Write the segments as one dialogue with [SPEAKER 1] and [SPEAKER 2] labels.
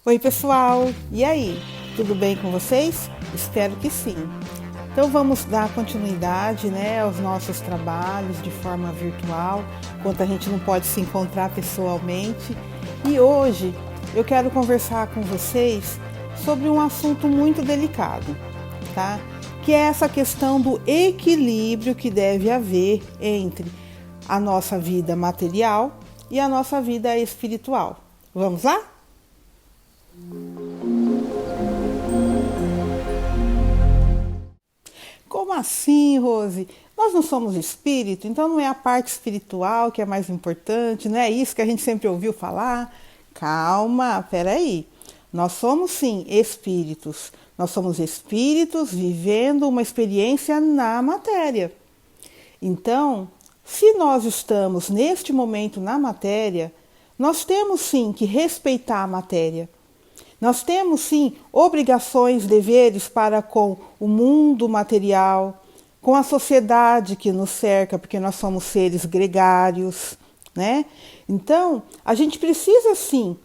[SPEAKER 1] Oi pessoal, e aí? Tudo bem com vocês? Espero que sim. Então vamos dar continuidade, aos nossos trabalhos de forma virtual, enquanto a gente não pode se encontrar pessoalmente. E hoje eu quero conversar com vocês sobre um assunto muito delicado, tá? Que é essa questão do equilíbrio que deve haver entre a nossa vida material e a nossa vida espiritual. Vamos lá? Como assim, Rose? Nós não somos espírito, então não é a parte espiritual que é mais importante, não é isso que a gente sempre ouviu falar? Calma, peraí. Nós somos sim espíritos. Nós somos espíritos vivendo uma experiência na matéria. Então, se nós estamos neste momento na matéria, nós temos sim que respeitar a matéria. Nós temos sim obrigações, deveres para com o mundo material, com a sociedade que nos cerca, porque nós somos seres gregários, né? Então, a gente precisa sim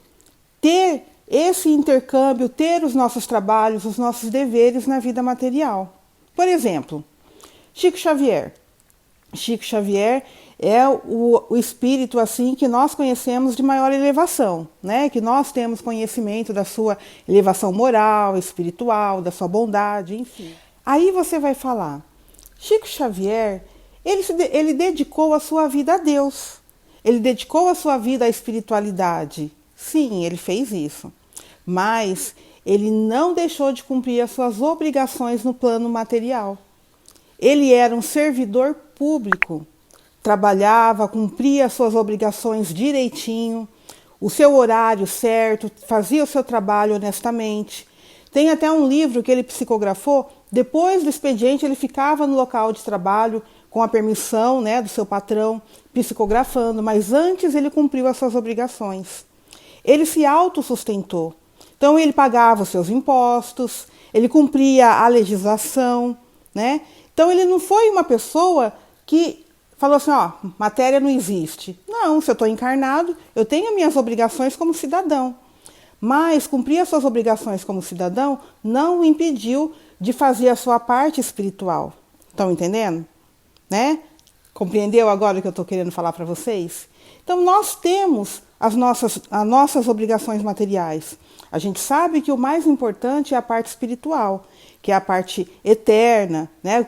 [SPEAKER 1] ter esse intercâmbio, ter os nossos trabalhos, os nossos deveres na vida material. Por exemplo, Chico Xavier. Chico Xavier é o espírito assim que nós conhecemos de maior elevação, né? Que nós temos conhecimento da sua elevação moral, espiritual, da sua bondade, enfim. Aí você vai falar, Chico Xavier, ele dedicou a sua vida a Deus, ele dedicou a sua vida à espiritualidade. Sim, ele fez isso, mas ele não deixou de cumprir as suas obrigações no plano material. Ele era um servidor público, trabalhava, cumpria as suas obrigações direitinho, o seu horário certo, fazia o seu trabalho honestamente. Tem até um livro que ele psicografou, depois do expediente ele ficava no local de trabalho com a permissão, do seu patrão, psicografando, mas antes ele cumpriu as suas obrigações. Ele se autossustentou, então ele pagava os seus impostos, ele cumpria a legislação, né? Então ele não foi uma pessoa que falou assim, matéria não existe. Não, se eu estou encarnado, eu tenho minhas obrigações como cidadão. Mas cumprir as suas obrigações como cidadão não o impediu de fazer a sua parte espiritual. Estão entendendo? Né? Compreendeu agora o que eu estou querendo falar para vocês? Então nós temos as nossas obrigações materiais. A gente sabe que o mais importante é a parte espiritual, que é a parte eterna, né?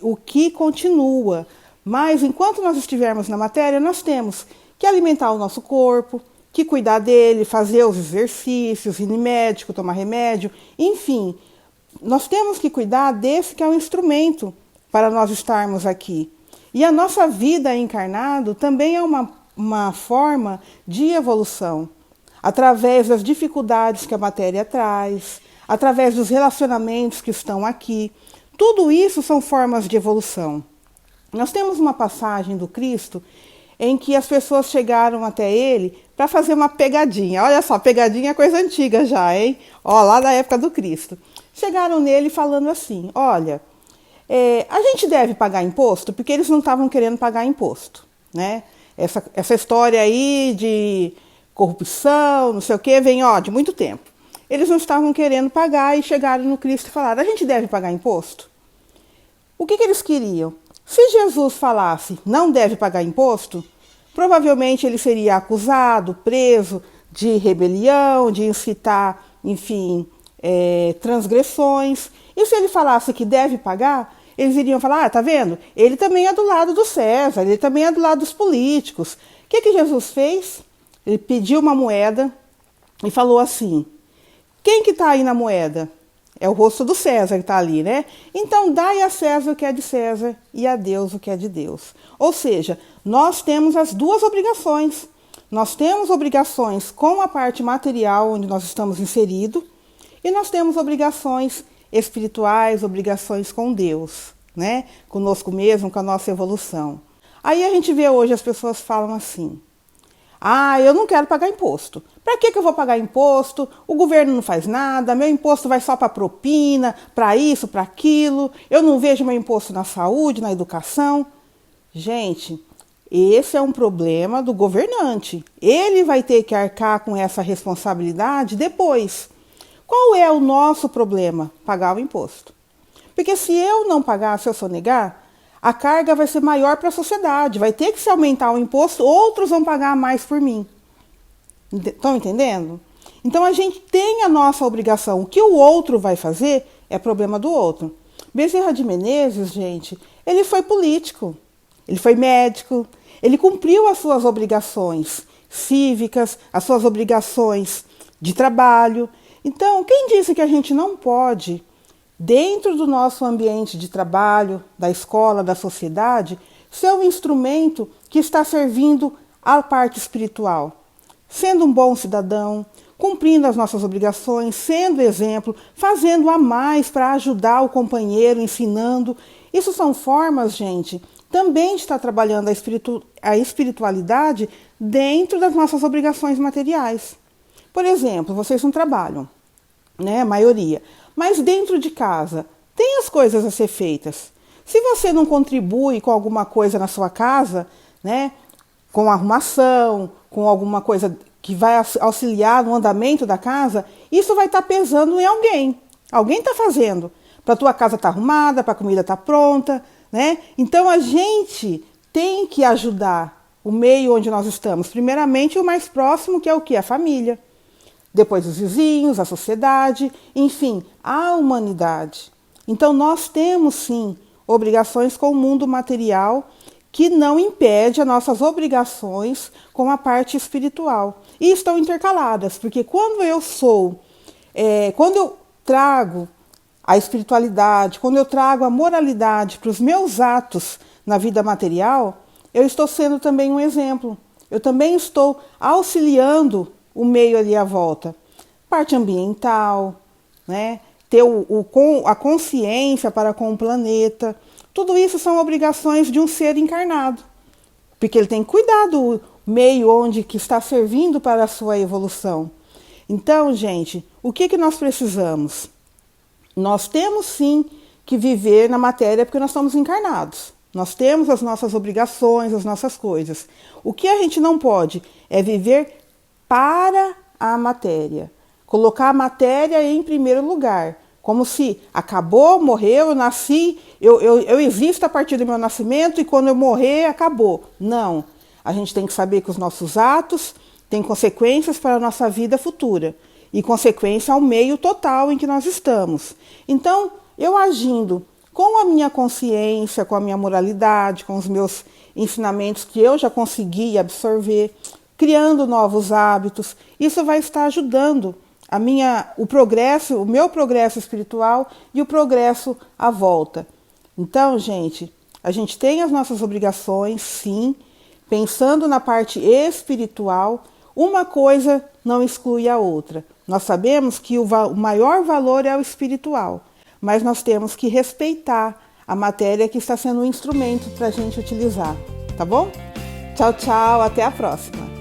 [SPEAKER 1] o que continua. Mas enquanto nós estivermos na matéria, nós temos que alimentar o nosso corpo, que cuidar dele, fazer os exercícios, ir no médico, tomar remédio, enfim. Nós temos que cuidar desse que é o instrumento para nós estarmos aqui. E a nossa vida encarnado também é uma forma de evolução, através das dificuldades que a matéria traz, através dos relacionamentos que estão aqui. Tudo isso são formas de evolução. Nós temos uma passagem do Cristo em que as pessoas chegaram até ele para fazer uma pegadinha. Olha só, pegadinha é coisa antiga já, hein? Lá da época do Cristo. Chegaram nele falando assim, olha, a gente deve pagar imposto? Porque eles não estavam querendo pagar imposto, né? Essa história aí de corrupção, não sei o que, vem de muito tempo. Eles não estavam querendo pagar e chegaram no Cristo e falaram, a gente deve pagar imposto? O que eles queriam? Se Jesus falasse, não deve pagar imposto, provavelmente ele seria acusado, preso de rebelião, de incitar, enfim, transgressões. E se ele falasse que deve pagar, eles iriam falar, tá vendo? Ele também é do lado do César, ele também é do lado dos políticos. O que Jesus fez? Ele pediu uma moeda e falou assim, quem que está aí na moeda? É o rosto do César que está ali, né? Então, dai a César o que é de César e a Deus o que é de Deus. Ou seja, nós temos as duas obrigações. Nós temos obrigações com a parte material, onde nós estamos inseridos, e nós temos obrigações espirituais, obrigações com Deus, né? Conosco mesmo, com a nossa evolução. Aí a gente vê hoje as pessoas falam assim, eu não quero pagar imposto. Para que eu vou pagar imposto? O governo não faz nada, meu imposto vai só para propina, para isso, para aquilo. Eu não vejo meu imposto na saúde, na educação. Gente, Esse é um problema do governante. Ele vai ter que arcar com essa responsabilidade depois. Qual é o nosso problema? Pagar o imposto. Porque se eu não pagar, se eu sonegar, a carga vai ser maior para a sociedade. Vai ter que se aumentar o imposto, outros vão pagar mais por mim. Estão entendendo? Então a gente tem a nossa obrigação. O que o outro vai fazer é problema do outro. Bezerra de Menezes, gente, ele foi político, ele foi médico, ele cumpriu as suas obrigações cívicas, as suas obrigações de trabalho. Então, quem disse que a gente não pode, dentro do nosso ambiente de trabalho, da escola, da sociedade, ser um instrumento que está servindo à parte espiritual? Sendo um bom cidadão, cumprindo as nossas obrigações, sendo exemplo, fazendo a mais para ajudar o companheiro, ensinando. Isso são formas, gente, também de estar trabalhando a espiritualidade dentro das nossas obrigações materiais. Por exemplo, vocês não trabalham, né, a maioria, mas dentro de casa tem as coisas a ser feitas. Se você não contribui com alguma coisa na sua casa, né, com arrumação, com alguma coisa que vai auxiliar no andamento da casa, isso vai estar pesando em alguém. Alguém está fazendo. Para a tua casa estar arrumada, para a comida estar pronta, né? Então a gente tem que ajudar o meio onde nós estamos. Primeiramente o mais próximo, que é o quê? A família. Depois os vizinhos, a sociedade, enfim, a humanidade. Então nós temos sim obrigações com o mundo material, que não impede as nossas obrigações com a parte espiritual. E estão intercaladas, porque quando eu trago a espiritualidade, quando eu trago a moralidade para os meus atos na vida material, eu estou sendo também um exemplo. Eu também estou auxiliando o meio ali à volta. Parte ambiental, né? Ter a consciência para com o planeta. Tudo isso são obrigações de um ser encarnado, porque ele tem que cuidar do meio onde que está servindo para a sua evolução. Então, gente, o que nós precisamos? Nós temos sim que viver na matéria porque nós estamos encarnados. Nós temos as nossas obrigações, as nossas coisas. O que a gente não pode é viver para a matéria. Colocar a matéria em primeiro lugar. Como se acabou, morreu, eu nasci, eu existo a partir do meu nascimento e quando eu morrer, acabou. Não. A gente tem que saber que os nossos atos têm consequências para a nossa vida futura. E consequência ao meio total em que nós estamos. Então, eu agindo com a minha consciência, com a minha moralidade, com os meus ensinamentos que eu já consegui absorver, criando novos hábitos, isso vai estar ajudando o meu progresso espiritual e o progresso à volta. Então, gente, a gente tem as nossas obrigações, sim, pensando na parte espiritual, uma coisa não exclui a outra. Nós sabemos que o maior valor é o espiritual, mas nós temos que respeitar a matéria que está sendo um instrumento para a gente utilizar, tá bom? Tchau, tchau, até a próxima!